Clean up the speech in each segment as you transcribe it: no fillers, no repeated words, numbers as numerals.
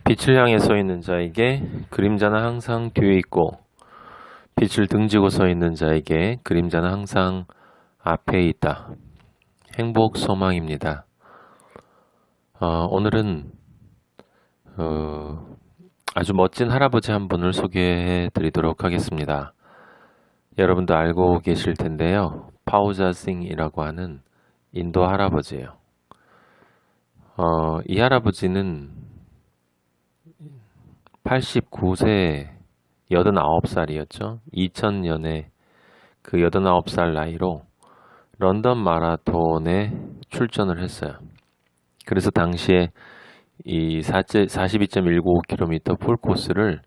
빛을 향해 서 있는 자에게 그림자는 항상 뒤에 있고 빛을 등지고 서 있는 자에게 그림자는 항상 앞에 있다. 행복 소망입니다. 오늘은 아주 멋진 할아버지 한 분을 소개해 드리도록 하겠습니다. 여러분도 알고 계실 텐데요. 파우자 싱이라고 하는 인도 할아버지예요. 이 할아버지는 89세 89살이었죠. 2000년에 그 89살 나이로 런던 마라톤에 출전을 했어요. 그래서 당시에 이 42.195km 풀코스를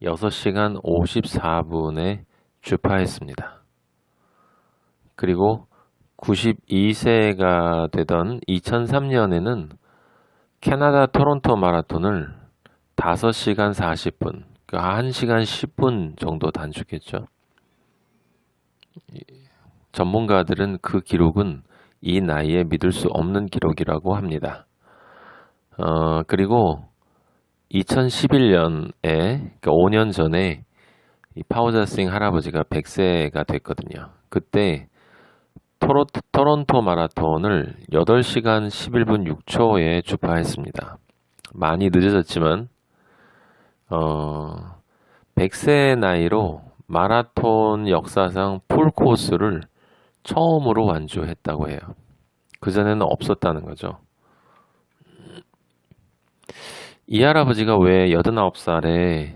6시간 54분에 주파했습니다. 그리고 92세가 되던 2003년에는 캐나다 토론토 마라톤을 5시간 40분, 그러니까 1시간 10분 정도 단축했죠. 전문가들은 그 기록은 이 나이에 믿을 수 없는 기록이라고 합니다. 그리고 2011년에, 그러니까 5년 전에 이 파우자 싱 할아버지가 100세가 됐거든요. 그때 토론토 마라톤을 8시간 11분 6초에 주파했습니다. 많이 늦어졌지만 100세 나이로 마라톤 역사상 풀코스를 처음으로 완주했다고 해요. 그전에는 없었다는 거죠. 이 할아버지가 왜 89살에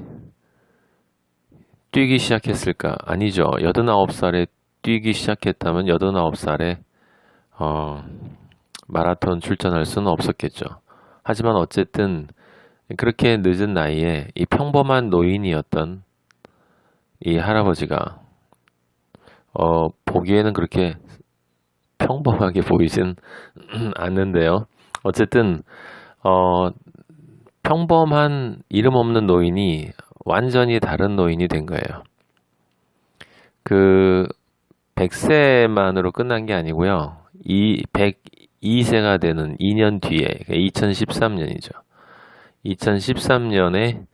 뛰기 시작했을까? 아니죠. 89살에 뛰기 시작했다면 89살에 마라톤 출전할 수는 없었겠죠. 하지만 어쨌든 그렇게 늦은 나이에 이 평범한 노인이었던 이 할아버지가 보기에는 그렇게 평범하게 보이진 않는데요. 어쨌든 평범한 이름 없는 노인이 완전히 다른 노인이 된 거예요. 그 100세만으로 끝난 게 아니고요. 이 102세가 되는 2년 뒤에, 그러니까 2013년이죠. 2013년에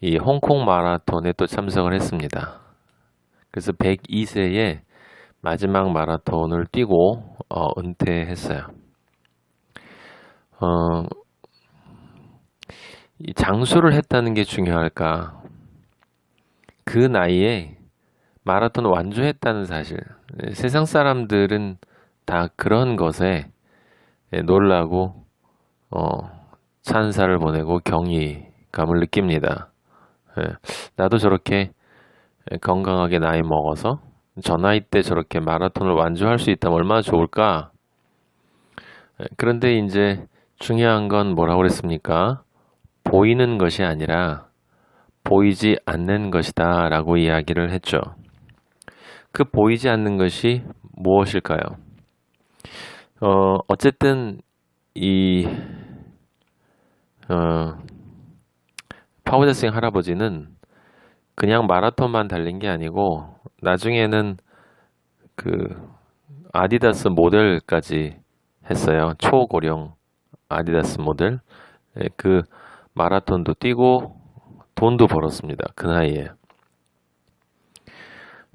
이 홍콩 마라톤에 또 참석을 했습니다. 그래서 102세에 마지막 마라톤을 뛰고 은퇴했어요. 이 장수를 했다는 게 중요할까? 그 나이에 마라톤을 완주했다는 사실. 세상 사람들은 다 그런 것에 놀라고 찬사를 보내고 경이감을 느낍니다. 나도 저렇게 건강하게 나이 먹어서 저 나이 때 저렇게 마라톤을 완주할 수 있다면 얼마나 좋을까? 그런데 이제 중요한 건 뭐라고 그랬습니까? 보이는 것이 아니라 보이지 않는 것이다 라고 이야기를 했죠. 그 보이지 않는 것이 무엇일까요? 어쨌든 이 파우자 싱 할아버지는 그냥 마라톤만 달린 게 아니고 나중에는 그 아디다스 모델까지 했어요. 초고령 아디다스 모델. 그 마라톤도 뛰고 돈도 벌었습니다. 그 나이에.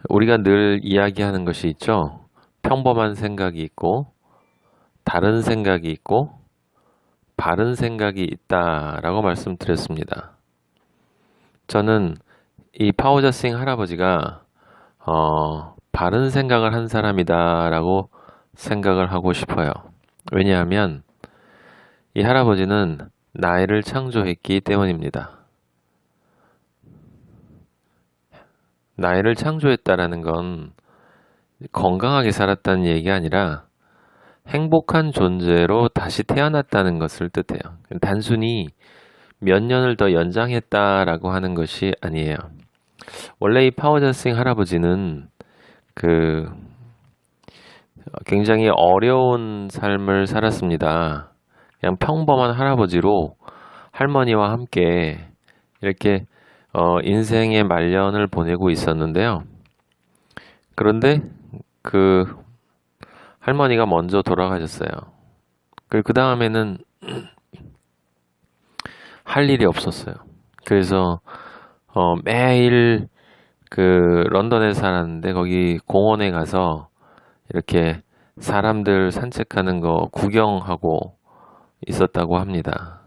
우리가 늘 이야기하는 것이 있죠. 평범한 생각이 있고 다른 생각이 있고 바른 생각이 있다라고 말씀드렸습니다. 저는 이 파우자 싱 할아버지가 바른 생각을 한 사람이다라고 생각을 하고 싶어요. 왜냐하면 이 할아버지는 나이를 창조했기 때문입니다. 나이를 창조했다라는 건 건강하게 살았다는 얘기가 아니라 행복한 존재로 다시 태어났다는 것을 뜻해요. 단순히 몇 년을 더 연장했다라고 하는 것이 아니에요. 원래 이 파우자 싱 할아버지는 굉장히 어려운 삶을 살았습니다. 그냥 평범한 할아버지로 할머니와 함께 이렇게 인생의 말년을 보내고 있었는데요. 그런데 그 할머니가 먼저 돌아가셨어요. 그 다음에는 할 일이 없었어요. 그래서 매일 그 런던에 살았는데 거기 공원에 가서 이렇게 사람들 산책하는 거 구경하고 있었다고 합니다.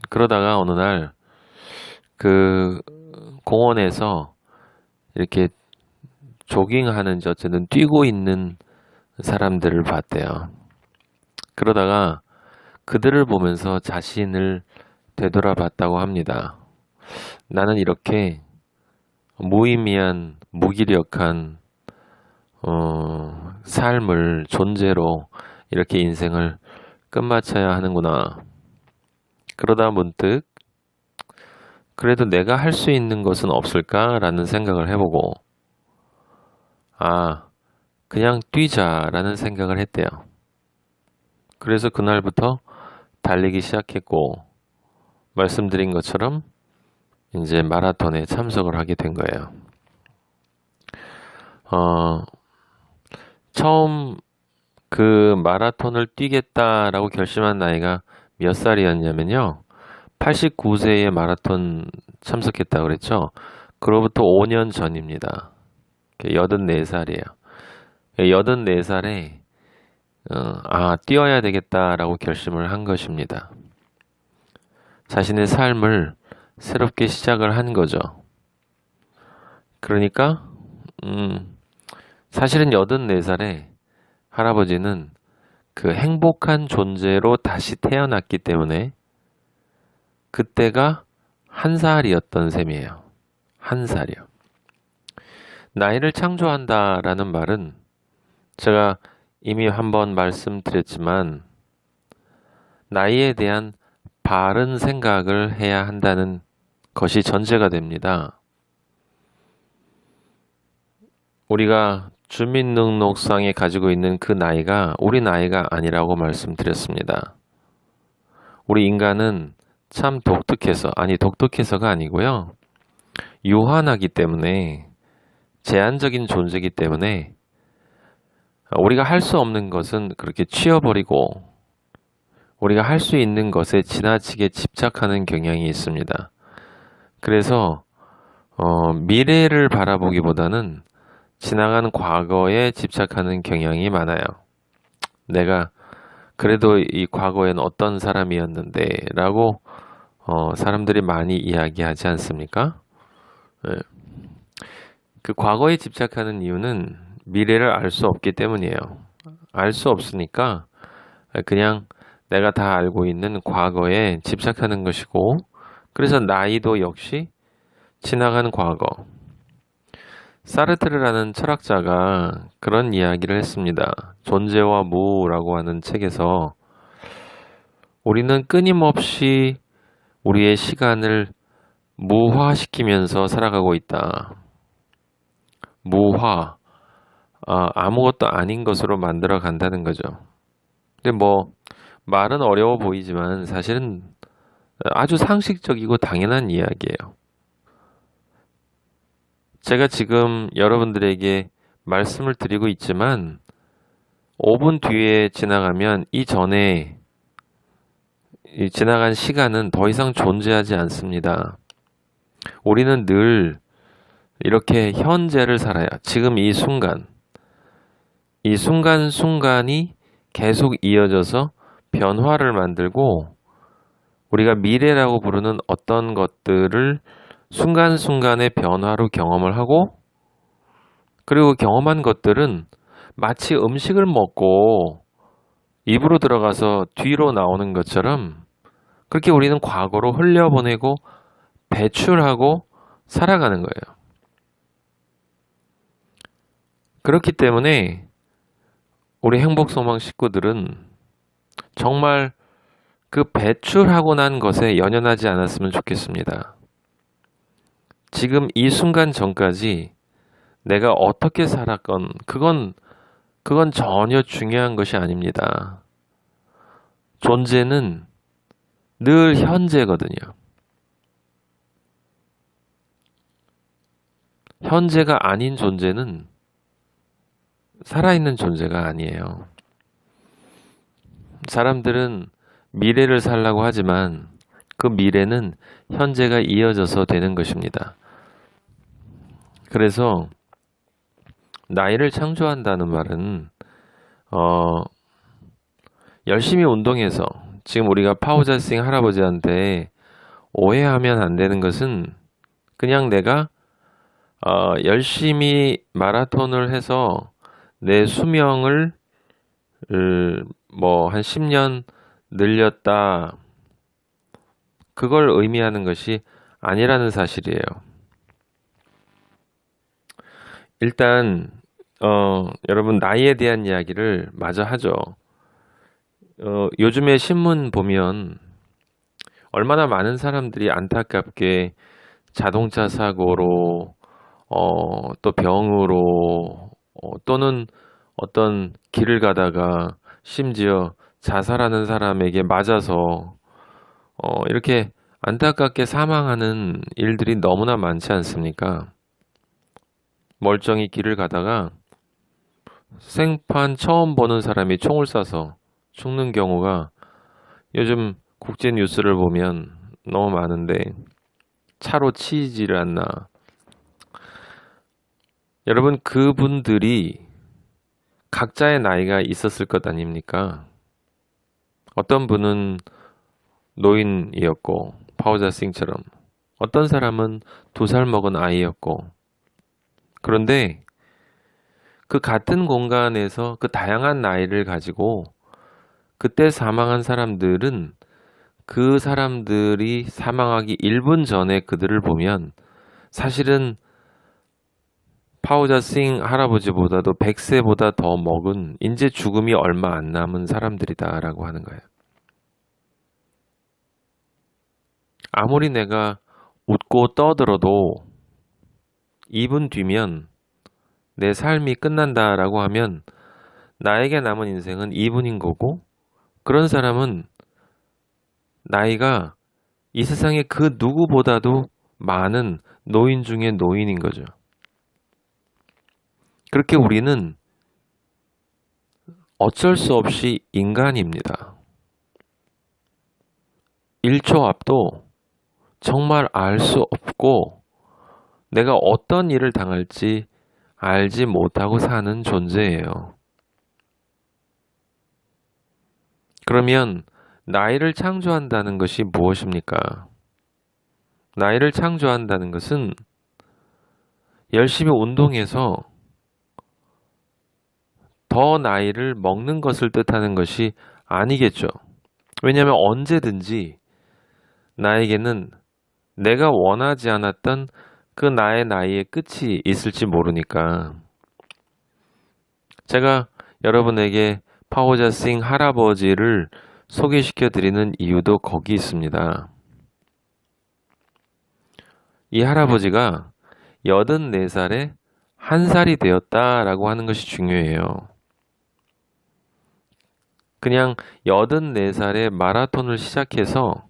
그러다가 어느 날 그 공원에서 이렇게 조깅하는지 어쨌든 뛰고 있는 사람들을 봤대요. 그러다가 그들을 보면서 자신을 되돌아봤다고 합니다. 나는 이렇게 무의미한, 무기력한 삶을 존재로 이렇게 인생을 끝마쳐야 하는구나. 그러다 문득 그래도 내가 할 수 있는 것은 없을까라는 생각을 해보고 그냥 뛰자라는 생각을 했대요. 그래서 그날부터 달리기 시작했고 말씀드린 것처럼 이제 마라톤에 참석을 하게 된 거예요. 처음 그 마라톤을 뛰겠다라고 결심한 나이가 몇 살이었냐면요. 89세에 마라톤 참석했다고 그랬죠. 그로부터 5년 전입니다. 84살이에요. 84살에 뛰어야 되겠다라고 결심을 한 것입니다. 자신의 삶을 새롭게 시작을 한 거죠. 그러니까 사실은 84살에 할아버지는 그 행복한 존재로 다시 태어났기 때문에 그때가 1살이었던 셈이에요. 1살이요. 나이를 창조한다라는 말은 제가 이미 한번 말씀드렸지만 나이에 대한 바른 생각을 해야 한다는 것이 전제가 됩니다. 우리가 주민등록상에 가지고 있는 그 나이가 우리 나이가 아니라고 말씀드렸습니다. 우리 인간은 참 독특해서가 아니고요. 유한하기 때문에 제한적인 존재이기 때문에 우리가 할 수 없는 것은 그렇게 치워버리고 우리가 할 수 있는 것에 지나치게 집착하는 경향이 있습니다. 그래서 미래를 바라보기보다는 지나간 과거에 집착하는 경향이 많아요. 내가 그래도 이 과거엔 어떤 사람이었는데 라고 사람들이 많이 이야기하지 않습니까? 네. 그 과거에 집착하는 이유는 미래를 알 수 없기 때문이에요. 알 수 없으니까 그냥 내가 다 알고 있는 과거에 집착하는 것이고 그래서 나이도 역시 지나간 과거. 사르트르라는 철학자가 그런 이야기를 했습니다. 존재와 무라고 하는 책에서 우리는 끊임없이 우리의 시간을 무화시키면서 살아가고 있다. 무화, 아무것도 아닌 것으로 만들어 간다는 거죠. 근데 말은 어려워 보이지만 사실은 아주 상식적이고 당연한 이야기예요. 제가 지금 여러분들에게 말씀을 드리고 있지만 5분 뒤에 지나가면 이전에 지나간 시간은 더 이상 존재하지 않습니다. 우리는 늘 이렇게 현재를 살아야 지금 이 순간순간이 계속 이어져서 변화를 만들고 우리가 미래라고 부르는 어떤 것들을 순간순간의 변화로 경험을 하고 그리고 경험한 것들은 마치 음식을 먹고 입으로 들어가서 뒤로 나오는 것처럼 그렇게 우리는 과거로 흘려보내고 배출하고 살아가는 거예요. 그렇기 때문에 우리 행복소망 식구들은 정말 그 배출하고 난 것에 연연하지 않았으면 좋겠습니다. 지금 이 순간 전까지 내가 어떻게 살았건 그건 전혀 중요한 것이 아닙니다. 존재는 늘 현재거든요. 현재가 아닌 존재는 살아있는 존재가 아니에요. 사람들은 미래를 살라고 하지만 그 미래는 현재가 이어져서 되는 것입니다. 그래서 나이를 창조한다는 말은 열심히 운동해서 지금 우리가 파우자싱 할아버지한테 오해하면 안 되는 것은 그냥 내가 열심히 마라톤을 해서 내 수명을 뭐 한 10년 늘렸다. 그걸 의미하는 것이 아니라는 사실이에요. 일단 여러분 나이에 대한 이야기를 마저 하죠. 요즘에 신문 보면 얼마나 많은 사람들이 안타깝게 자동차 사고로 또 병으로 또는 어떤 길을 가다가 심지어 자살하는 사람에게 맞아서 이렇게 안타깝게 사망하는 일들이 너무나 많지 않습니까? 멀쩡히 길을 가다가 생판 처음 보는 사람이 총을 쏴서 죽는 경우가 요즘 국제 뉴스를 보면 너무 많은데 차로 치이지를 않나. 여러분 그분들이 각자의 나이가 있었을 것 아닙니까? 어떤 분은 노인이었고 파우자싱처럼 어떤 사람은 2살 먹은 아이였고 그런데 그 같은 공간에서 그 다양한 나이를 가지고 그때 사망한 사람들은 그 사람들이 사망하기 1분 전에 그들을 보면 사실은 파우자싱 할아버지보다도 100세보다 더 먹은 이제 죽음이 얼마 안 남은 사람들이다라고 하는 거예요. 아무리 내가 웃고 떠들어도 2분 뒤면 내 삶이 끝난다라고 하면 나에게 남은 인생은 2분인 거고 그런 사람은 나이가 이 세상에 그 누구보다도 많은 노인 중에 노인인 거죠. 그렇게 우리는 어쩔 수 없이 인간입니다. 1초 앞도 정말 알 수 없고 내가 어떤 일을 당할지 알지 못하고 사는 존재예요. 그러면 나이를 창조한다는 것이 무엇입니까? 나이를 창조한다는 것은 열심히 운동해서 더 나이를 먹는 것을 뜻하는 것이 아니겠죠. 왜냐하면 언제든지 나에게는 내가 원하지 않았던 그 나의 나이의 끝이 있을지 모르니까. 제가 여러분에게 파우자싱 할아버지를 소개시켜 드리는 이유도 거기 있습니다. 이 할아버지가 84살에 1살이 되었다라고 하는 것이 중요해요. 그냥 84살에 마라톤을 시작해서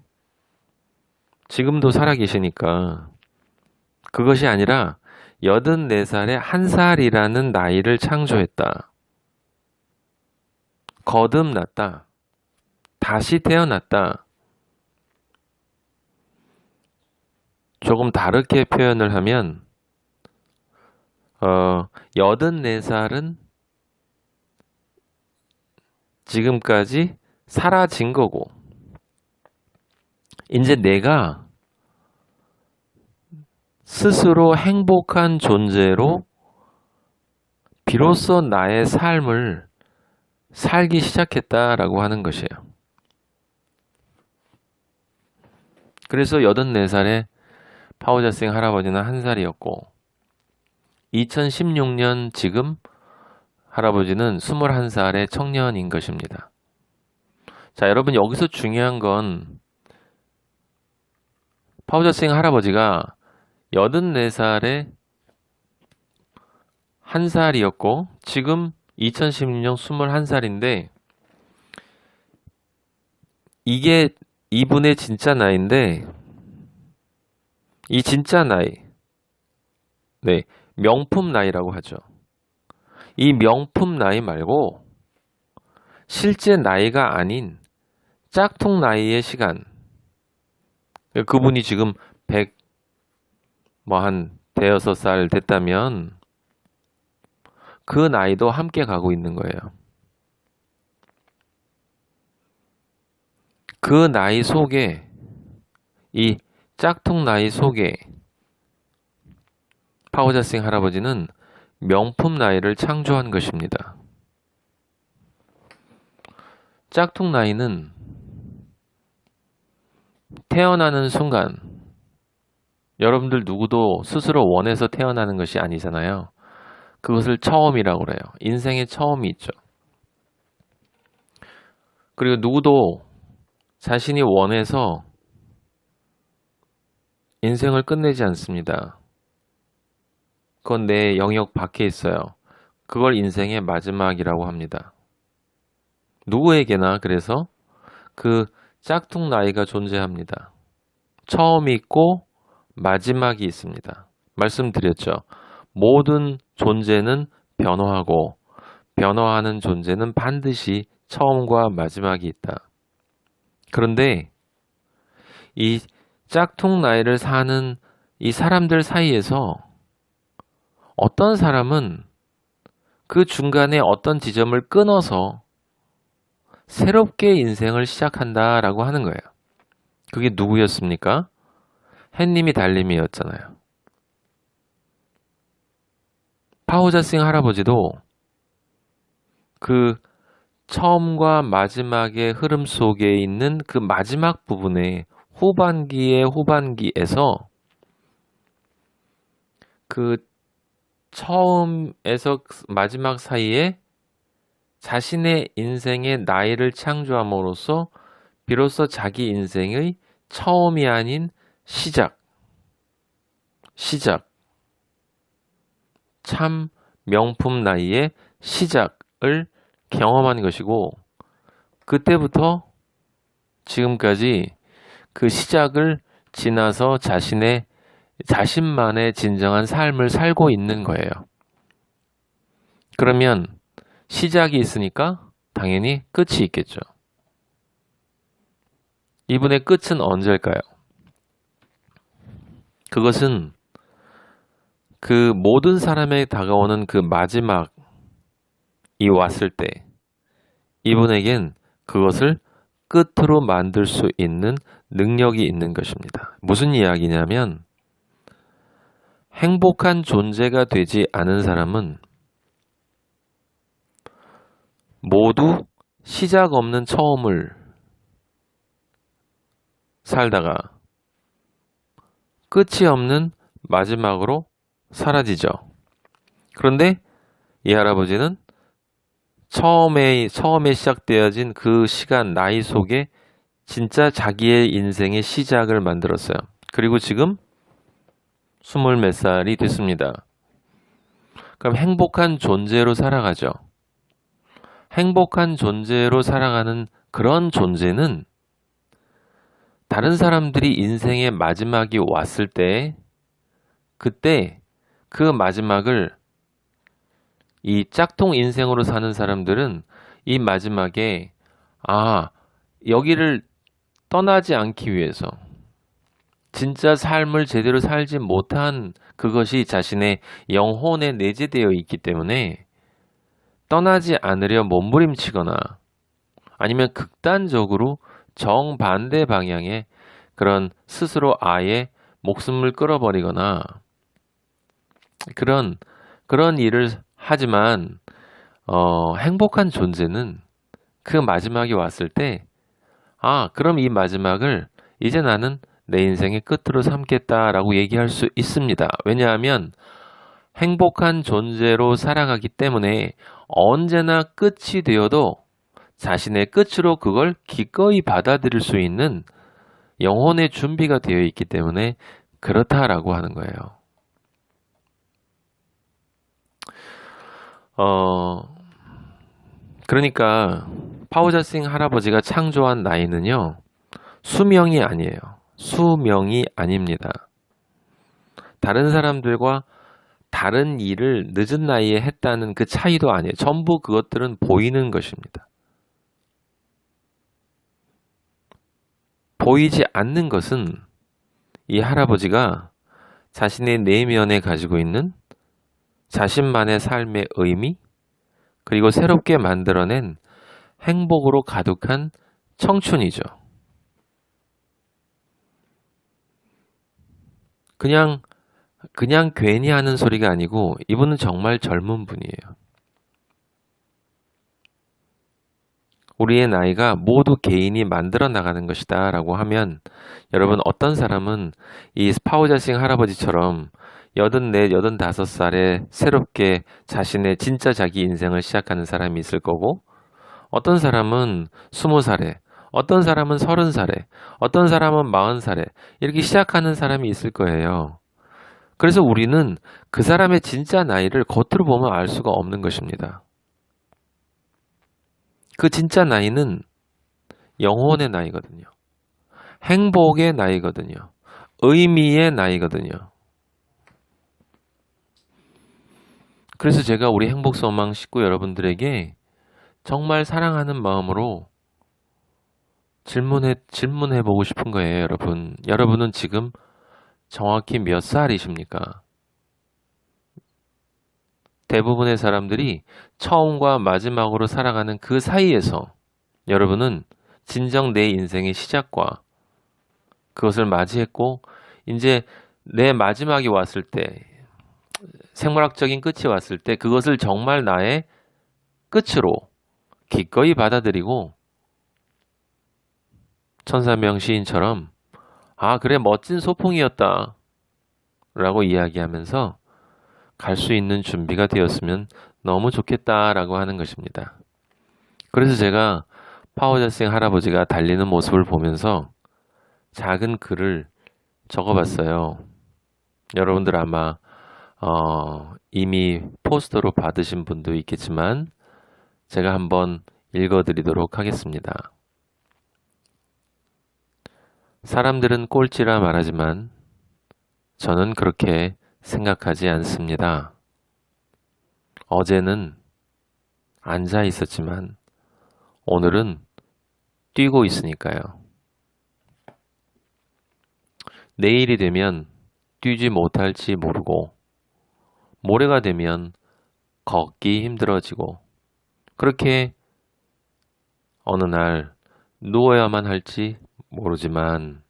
지금도 살아계시니까 그것이 아니라 84살에 1살이라는 나이를 창조했다. 거듭났다. 다시 태어났다. 조금 다르게 표현을 하면 84살은 지금까지 사라진 거고 이제 내가 스스로 행복한 존재로 비로소 나의 삶을 살기 시작했다라고 하는 것이에요. 그래서 84살에 파우자싱 할아버지는 1살이었고 2016년 지금 할아버지는 21살의 청년인 것입니다. 자, 여러분 여기서 중요한 건 파우자싱 할아버지가 84살에 1살이었고 지금 2016년 21살인데 이게 이분의 진짜 나이인데 이 진짜 나이 네, 명품 나이라고 하죠. 이 명품 나이 말고 실제 나이가 아닌 짝퉁 나이의 시간 그분이 지금 100, 한 대여섯 살 됐다면 그 나이도 함께 가고 있는 거예요. 그 나이 속에, 이 짝퉁 나이 속에 파오자싱 할아버지는 명품 나이를 창조한 것입니다. 짝퉁 나이는 태어나는 순간, 여러분들 누구도 스스로 원해서 태어나는 것이 아니잖아요. 그것을 처음이라고 그래요. 인생의 처음이 있죠. 그리고 누구도 자신이 원해서 인생을 끝내지 않습니다. 그건 내 영역 밖에 있어요. 그걸 인생의 마지막이라고 합니다. 누구에게나 그래서 그 짝퉁 나이가 존재합니다. 처음이 있고 마지막이 있습니다. 말씀드렸죠. 모든 존재는 변화하고 변화하는 존재는 반드시 처음과 마지막이 있다. 그런데 이 짝퉁 나이를 사는 이 사람들 사이에서 어떤 사람은 그 중간에 어떤 지점을 끊어서 새롭게 인생을 시작한다라고 하는 거예요. 그게 누구였습니까? 햇님이 달님이었잖아요. 파오자싱 할아버지도 그 처음과 마지막의 흐름 속에 있는 그 마지막 부분에 후반기의 후반기에서 그 처음에서 마지막 사이에 자신의 인생의 나이를 창조함으로써 비로소 자기 인생의 처음이 아닌 시작, 참 명품 나이의 시작을 경험한 것이고, 그때부터 지금까지 그 시작을 지나서 자신만의 진정한 삶을 살고 있는 거예요. 그러면 시작이 있으니까 당연히 끝이 있겠죠. 이분의 끝은 언제일까요? 그것은 그 모든 사람에게 다가오는 그 마지막이 왔을 때 이분에겐 그것을 끝으로 만들 수 있는 능력이 있는 것입니다. 무슨 이야기냐면 행복한 존재가 되지 않은 사람은 모두 시작 없는 처음을 살다가 끝이 없는 마지막으로 사라지죠. 그런데 이 할아버지는 처음에 시작되어진 그 시간 나이 속에 진짜 자기의 인생의 시작을 만들었어요. 그리고 지금 20몇 살이 됐습니다. 그럼 행복한 존재로 살아가죠. 행복한 존재로 살아가는 그런 존재는 다른 사람들이 인생의 마지막이 왔을 때 그때 그 마지막을 이 짝퉁 인생으로 사는 사람들은 이 마지막에 여기를 떠나지 않기 위해서 진짜 삶을 제대로 살지 못한 그것이 자신의 영혼에 내재되어 있기 때문에 떠나지 않으려 몸부림치거나 아니면 극단적으로 정반대 방향의 그런 스스로 아예 목숨을 끌어버리거나 그런 일을 하지만 행복한 존재는 그 마지막이 왔을 때 그럼 이 마지막을 이제 나는 내 인생의 끝으로 삼겠다라고 얘기할 수 있습니다. 왜냐하면 행복한 존재로 살아가기 때문에 언제나 끝이 되어도 자신의 끝으로 그걸 기꺼이 받아들일 수 있는 영혼의 준비가 되어 있기 때문에 그렇다라고 하는 거예요. 그러니까 파오자싱 할아버지가 창조한 나이는요, 수명이 아니에요. 수명이 아닙니다. 다른 사람들과 다른 일을 늦은 나이에 했다는 그 차이도 아니에요. 전부 그것들은 보이는 것입니다. 보이지 않는 것은 이 할아버지가 자신의 내면에 가지고 있는 자신만의 삶의 의미, 그리고 새롭게 만들어낸 행복으로 가득한 청춘이죠. 그냥 괜히 하는 소리가 아니고 이분은 정말 젊은 분이에요. 우리의 나이가 모두 개인이 만들어 나가는 것이다 라고 하면 여러분 어떤 사람은 이 파우자싱 할아버지처럼 84, 85살에 새롭게 자신의 진짜 자기 인생을 시작하는 사람이 있을 거고 어떤 사람은 20살에 어떤 사람은 30살에 어떤 사람은 40살에 이렇게 시작하는 사람이 있을 거예요. 그래서 우리는 그 사람의 진짜 나이를 겉으로 보면 알 수가 없는 것입니다. 그 진짜 나이는 영혼의 나이거든요. 행복의 나이거든요. 의미의 나이거든요. 그래서 제가 우리 행복소망 식구 여러분들에게 정말 사랑하는 마음으로 질문해 보고 싶은 거예요, 여러분. 여러분은 지금 정확히 몇 살이십니까? 대부분의 사람들이 처음과 마지막으로 살아가는 그 사이에서 여러분은 진정 내 인생의 시작과 그것을 맞이했고 이제 내 마지막이 왔을 때 생물학적인 끝이 왔을 때 그것을 정말 나의 끝으로 기꺼이 받아들이고 천사명 시인처럼 아 그래 멋진 소풍이었다 라고 이야기하면서 갈 수 있는 준비가 되었으면 너무 좋겠다라고 하는 것입니다. 그래서 제가 파워자싱 할아버지가 달리는 모습을 보면서 작은 글을 적어봤어요. 여러분들 아마 이미 포스터로 받으신 분도 있겠지만 제가 한번 읽어드리도록 하겠습니다. 사람들은 꼴찌라 말하지만 저는 그렇게 생각하지 않습니다. 어제는 앉아 있었지만 오늘은 뛰고 있으니까요. 내일이 되면 뛰지 못할지 모르고 모레가 되면 걷기 힘들어지고 그렇게 어느 날 누워야만 할지 모르지만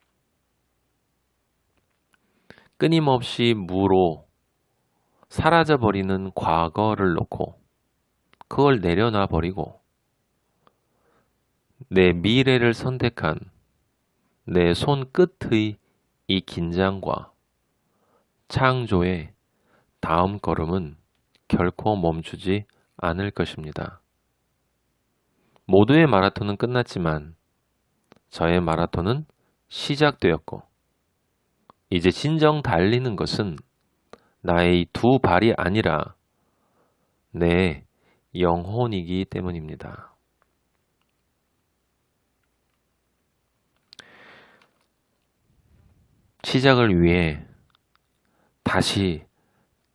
끊임없이 무로 사라져버리는 과거를 놓고 그걸 내려놔 버리고 내 미래를 선택한 내 손끝의 이 긴장과 창조의 다음 걸음은 결코 멈추지 않을 것입니다. 모두의 마라톤은 끝났지만 저의 마라톤은 시작되었고 이제 진정 달리는 것은 나의 두 발이 아니라 내 영혼이기 때문입니다. 시작을 위해 다시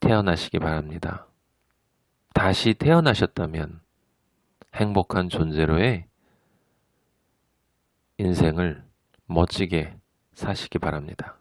태어나시기 바랍니다. 다시 태어나셨다면 행복한 존재로의 인생을 멋지게 사시기 바랍니다.